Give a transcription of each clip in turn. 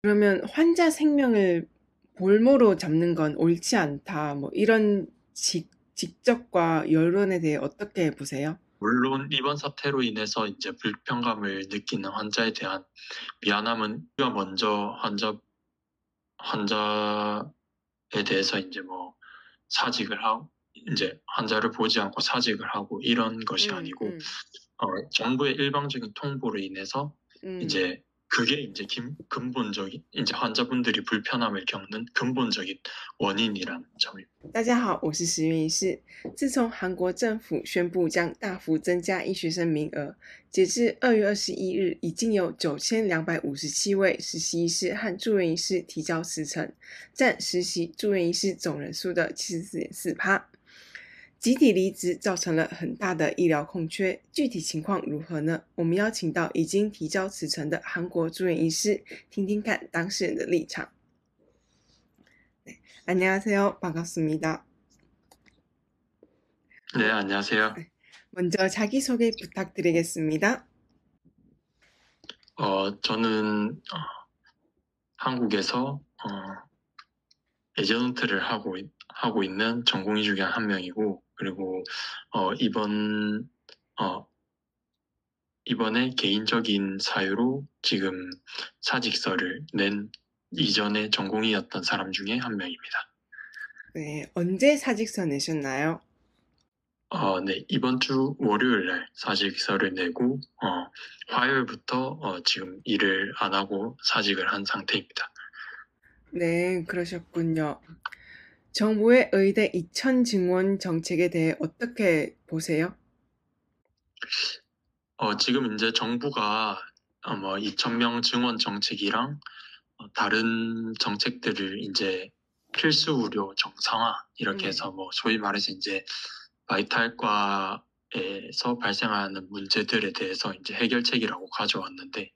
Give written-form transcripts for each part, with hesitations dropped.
그러면 "환자 생명을 볼모로 잡는 건 옳지 않다." 뭐 이런 직접과 여론에 대해 어떻게 보세요? 물론 이번 사태로 인해서 이제 불편감을 느끼는 환자에 대한 미안함은 우리가 먼저 환자에 대해서 이제 뭐 사직을 하고 이제 환자를 보지 않고 사직을 하고 이런 것이 음 아니고 음. 정부의 일방적인 통보로 인해서 음. 이제 그게 이제 근본적인 이제 환자분들이 불편함을 겪는 근본적인 원인이라는 점입니다. 大家好，我是石原医师。自从韩国政府宣布将大幅增加医学生名额，截至2月21日，已经有9257位实习医师和住院医师提交辞呈，占实习住院医师总人数的74.4%。集体离职造成了很大的医疗空缺，具体情况如何呢？我们邀请到已经提交辞呈的韩国住院医师，听听看当事人的立场。안녕하세요. 반갑습니다. 네, 안녕하세요. 먼저 자기소개 부탁드리겠습니다. 저는 한국에서 에전트를 하고 있는 전공의 중에 한 명이고, 그리고 이번에 개인적인 사유로 지금 사직서를 낸 이전에 전공의였던 사람 중에 한 명입니다. 네, 언제 사직서 내셨나요? 네, 이번 주 월요일 날 사직서를 내고, 화요일부터 지금 일을 안 하고 사직을 한 상태입니다. 네, 그러셨군요. 정부의 의대 2천 증원 정책에 대해 어떻게 보세요? 지금 이제 정부가 뭐 2,000명 증원 정책이랑 다른 정책들을 이제 필수 의료 정상화 이렇게 네. 해서 뭐 소위 말해서 이제 바이탈과에서 발생하는 문제들에 대해서 이제 해결책이라고 가져왔는데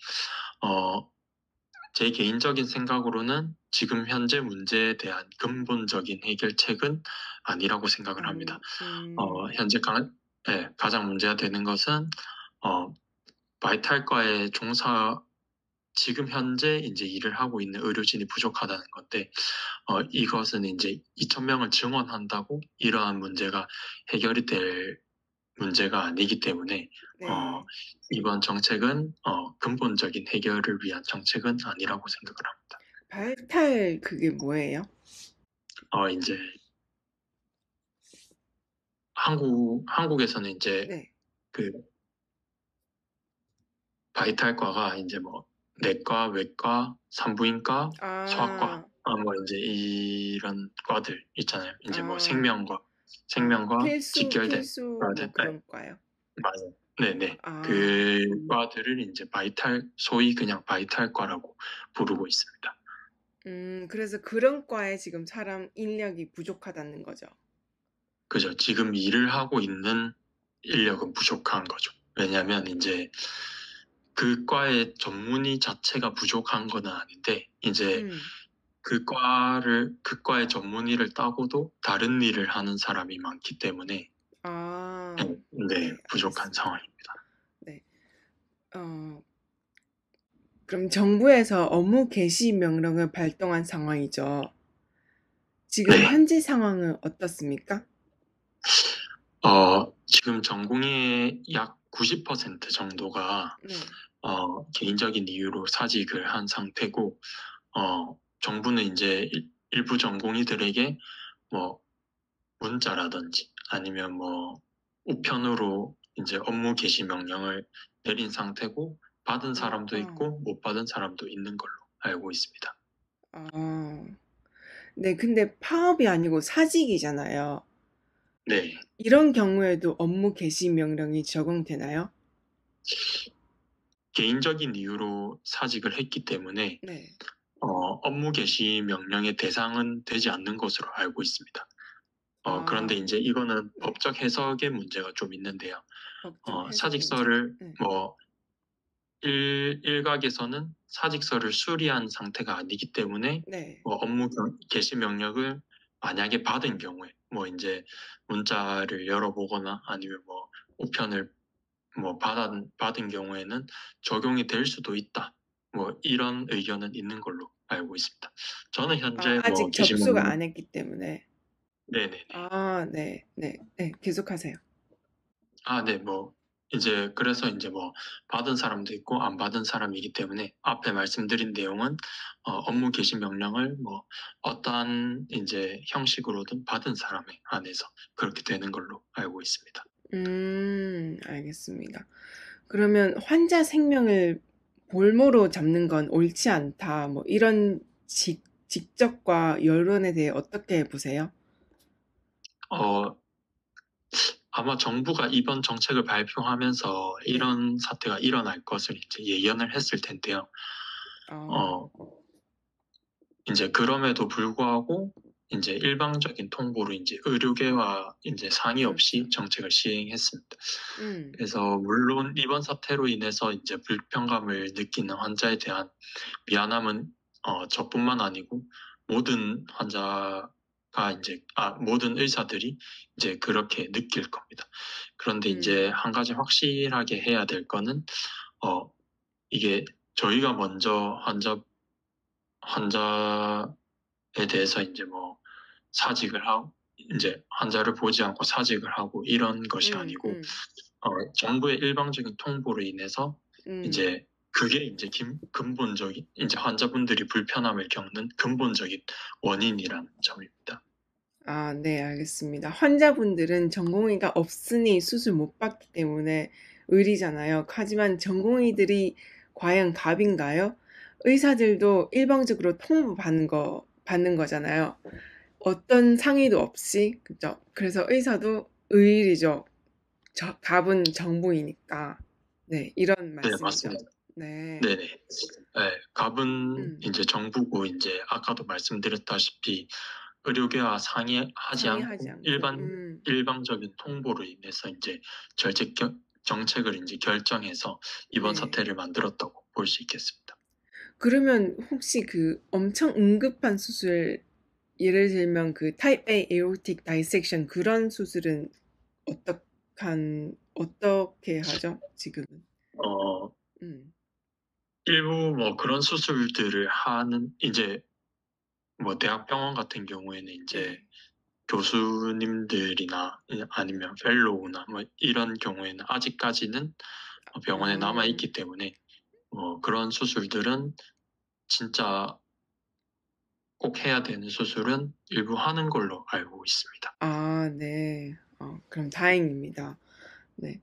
제 개인적인 생각으로는 지금 현재 문제에 대한 근본적인 해결책은 아니라고 생각을 합니다. 아니, 현재 가장 문제가 되는 것은 바이탈과에 지금 현재 이제 일을 하고 있는 의료진이 부족하다는 건데, 이것은 이제 2,000명을 증원한다고 이러한 문제가 해결이 될 문제가 아니기 때문에, 어, 네. 이번 정책은, 근본적인 해결을 위한 정책은 아니라고 생각을 합니다. 발탈 그게 뭐예요? 이제 한국에서는 이제 네. 그 바이탈과가 이제 뭐 내과, 외과, 산부인과, 소아과, 아, 뭐 이제 이런 과들 있잖아요. 이제 뭐 아, 생명과 직결된 필수 과들, 뭐 그런 과요. 맞아요. 네네. 아, 그 과들을 이제 소위 그냥 바이탈과라고 부르고 있습니다. 그래서 그런 과에 지금 사람 인력이 부족하다는 거죠. 그죠. 지금 일을 하고 있는 인력은 부족한 거죠. 왜냐하면 이제 그 과의 전문의 자체가 부족한 건 아닌데, 이제 음, 그 과의 전문의를 따고도 다른 일을 하는 사람이 많기 때문에, 네, 아, 네, 네, 부족한 알겠습니다. 상황입니다. 네. 어, 그럼 정부에서 업무 개시 명령을 발동한 상황이죠. 지금 네. 현지 상황은 어떻습니까? 지금 전공의 약 90% 정도가 네. 개인적인 이유로 사직을 한 상태고, 정부는 이제 일부 전공의들에게 뭐 문자라든지 아니면 뭐 우편으로 이제 업무 개시 명령을 내린 상태고, 받은 사람도 아, 있고 못 받은 사람도 있는 걸로 알고 있습니다. 아. 네, 근데 파업이 아니고 사직이잖아요. 네. 이런 경우에도 업무 개시 명령이 적용되나요? 개인적인 이유로 사직을 했기 때문에 네. 업무 개시 명령의 대상은 되지 않는 것으로 알고 있습니다. 그런데 아, 이제 이거는 네. 법적 해석의 문제가 좀 있는데요. 법적 해석 문제. 사직서를 네. 뭐 일각에서는 사직서를 수리한 상태가 아니기 때문에 네. 뭐 개시 명령을 만약에 받은 경우에 뭐 이제 문자를 열어보거나 아니면 뭐 우편을 뭐 받은 경우에는 적용이 될 수도 있다. 뭐 이런 의견은 있는 걸로 알고 있습니다. 저는 아, 현재 뭐 아직 접수가 안 했기 때문에. 네네네. 아, 네, 네, 네, 계속하세요. 아, 네, 뭐 이제 그래서 이제 뭐 받은 사람도 있고 안 받은 사람이기 때문에 앞에 말씀드린 내용은 업무 개시 명령을 뭐 어떠한 이제 형식으로든 받은 사람에 한해서 그렇게 되는 걸로 알고 있습니다. 알겠습니다. 그러면 환자 생명을 볼모로 잡는 건 옳지 않다. 뭐 이런 직접과 여론에 대해 어떻게 보세요? 어, 아마 정부가 이번 정책을 발표하면서 네. 이런 사태가 일어날 것을 이제 예견을 했을 텐데요. 어, 어, 이제 그럼에도 불구하고 이제 일방적인 통보로 이제 의료계와 이제 상의 그렇죠. 없이 정책을 시행했습니다. 음, 그래서 물론 이번 사태로 인해서 이제 불편감을 느끼는 환자에 대한 미안함은 저뿐만 아니고 모든 환자가 이제 모든 의사들이 이제 그렇게 느낄 겁니다. 그런데 이제 음, 한 가지 확실하게 해야 될 거는 어 이게 저희가 먼저 환자에 대해서 이제 뭐 사직을 하고 이제 환자를 보지 않고 사직을 하고 이런 것이 음, 아니고 음, 정부의 일방적인 통보로 인해서 음. 이제 그게 이제 근본적인 이제 환자분들이 불편함을 겪는 근본적인 원인이라는 점입니다. 아, 네, 알겠습니다. 환자분들은 전공의가 없으니 수술 못 받기 때문에 의리잖아요. 하지만 전공의들이 과연 갑인가요? 의사들도 일방적으로 받는 거잖아요. 어떤 상의도 없이, 그죠? 그래서 의사도 의리죠. 갑은 정부이니까. 네, 이런 네, 말씀이죠. 맞습니다. 네. 네네. 네, 갑은 음, 이제 정부고 이제 아까도 말씀드렸다시피 의료계와 상의하지 상의하지 않고 않고, 일방적인 통보로 인해서 이제 절제 정책을 이제 결정해서 이번 네. 사태를 만들었다고 볼 수 있겠습니다. 그러면 혹시 그 엄청 응급한 수술, 예를 들면 그 타입 A 에오틱 다이섹션 그런 수술은 어떻게 하죠? 지금은? 어, 음. 일부 뭐 그런 수술들을 하는 이제 뭐 대학병원 같은 경우에는 이제 네. 교수님들이나 아니면 펠로우나 뭐 이런 경우에는 아직까지는 병원에 남아 아. 있기 때문에 뭐 그런 수술들은 진짜 꼭 해야 되는 수술은 일부 하는 걸로 알고 있습니다. 아, 네. 그럼 다행입니다. 네.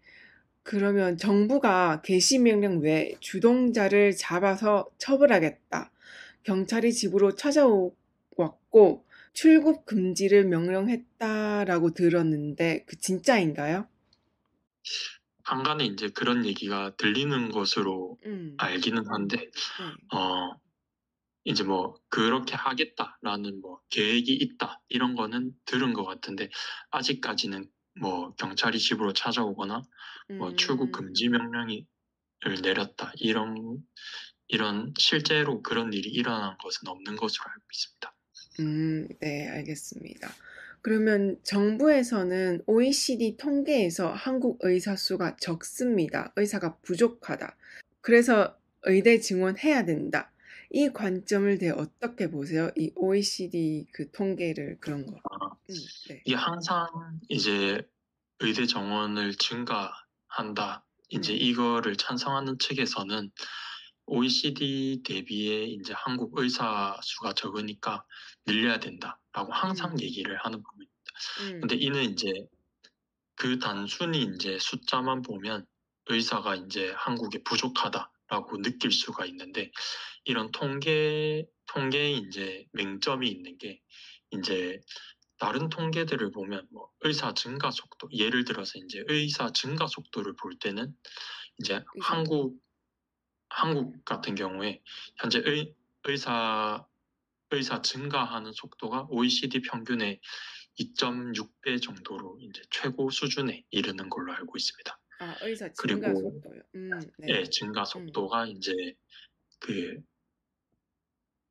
그러면 정부가 개시 명령 외에 주동자를 잡아서 처벌하겠다. 경찰이 집으로 찾아왔고 출국 금지를 명령했다라고 들었는데 그 진짜인가요? 한간에 이제 그런 얘기가 들리는 것으로 음. 알기는 한데 네. 어 이제 뭐 그렇게 하겠다라는 뭐 계획이 있다 이런 거는 들은 것 같은데 아직까지는 뭐 경찰이 집으로 찾아오거나 뭐 출국 음. 금지 명령을 내렸다 이런 실제로 그런 일이 일어난 것은 없는 것으로 알고 있습니다. 네, 알겠습니다. 그러면 정부에서는 OECD 통계에서 한국 의사 수가 적습니다. 의사가 부족하다. 그래서 의대 증원해야 된다. 이 관점을 대해 어떻게 보세요? 이 OECD 그 통계를 그런 거. 네. 이게 항상 이제 의대 정원을 증가한다. 이제 네. 이거를 찬성하는 측에서는 OECD 대비해 이제 한국 의사 수가 적으니까 늘려야 된다라고 항상 음. 얘기를 하는 부분입니다. 근데 음. 이는 이제 그 단순히 이제 숫자만 보면 의사가 이제 한국에 부족하다라고 느낄 수가 있는데 이런 통계에 이제 맹점이 있는 게 이제 다른 통계들을 보면 뭐 의사 증가 속도, 예를 들어서 이제 의사 증가 속도를 볼 때는 이제 의사. 한국 같은 경우에 현재 의사 증가하는 속도가 OECD 평균의 2.6배 정도로 이제 최고 수준에 이르는 걸로 알고 있습니다. 아, 의사 증가 그리고 속도요. 예, 네. 증가 음. 속도가 이제 그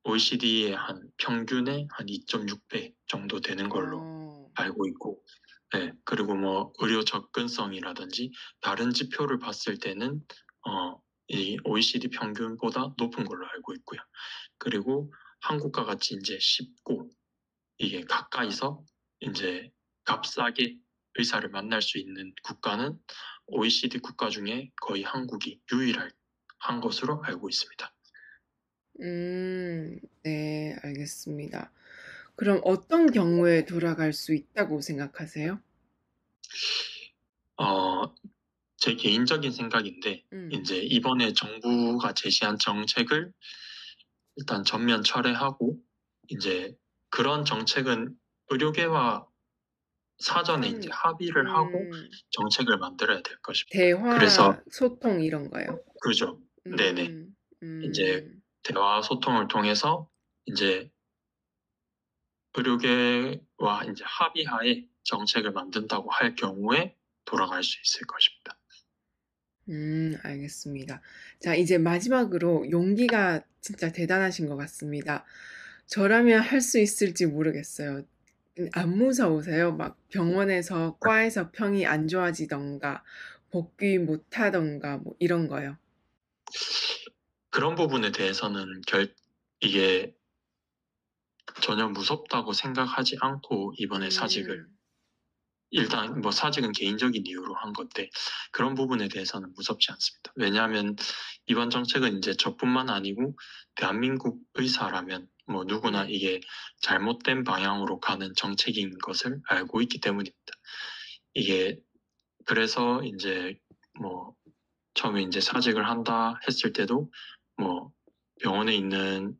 OECD의 한 평균의 한 2.6배 정도 되는 걸로 어. 알고 있고, 네, 그리고 뭐 의료 접근성이라든지 다른 지표를 봤을 때는 이 OECD 평균보다 높은 걸로 알고 있고요. 그리고 한국과 같이 이제 쉽고 이게 가까이서 이제 값싸게 의사를 만날 수 있는 국가는 OECD 국가 중에 거의 한국이 유일한 것으로 알고 있습니다. 네, 알겠습니다. 그럼 어떤 경우에 돌아갈 수 있다고 생각하세요? 제 개인적인 생각인데 이제 이번에 정부가 제시한 정책을 일단 전면 철회하고 이제 그런 정책은 의료계와 사전에 이제 합의를 하고 정책을 만들어야 될 것입니다. 그래서 대화, 소통 이런 거요. 그죠. 네네. 이제 음, 대화 소통을 통해서 이제 의료계와 이제 합의하에 정책을 만든다고 할 경우에 돌아갈 수 있을 것입니다. 알겠습니다. 자, 이제 마지막으로 용기가 진짜 대단하신 것 같습니다. 저라면 할 수 있을지 모르겠어요. 안 무서우세요? 막 병원에서, 과에서 평이 안 좋아지던가, 복귀 못 하던가, 뭐 이런 거요. 그런 부분에 대해서는 이게 전혀 무섭다고 생각하지 않고 이번에 사직을 일단 뭐 사직은 개인적인 이유로 한 건데 그런 부분에 대해서는 무섭지 않습니다. 왜냐하면 이번 정책은 이제 저뿐만 아니고 대한민국 의사라면 뭐 누구나 이게 잘못된 방향으로 가는 정책인 것을 알고 있기 때문입니다. 이게 그래서 이제 뭐 처음에 이제 사직을 한다 했을 때도 뭐 병원에 있는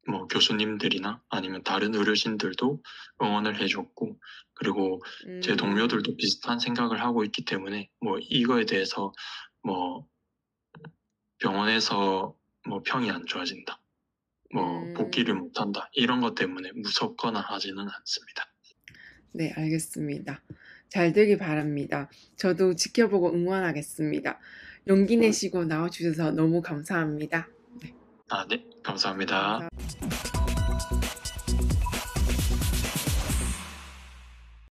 뭐 교수님들이나 아니면 다른 의료진들도 응원을 해줬고 그리고 제 동료들도 비슷한 생각을 하고 있기 때문에 뭐 이거에 대해서 뭐 병원에서 뭐 평이 안 좋아진다, 뭐 복귀를 못한다 이런 것 때문에 무섭거나 하지는 않습니다. 네, 알겠습니다. 잘 되길 바랍니다. 저도 지켜보고 응원하겠습니다. 용기 내시고 나와주셔서 너무 감사합니다. 아, 네, 감사합니다. 감사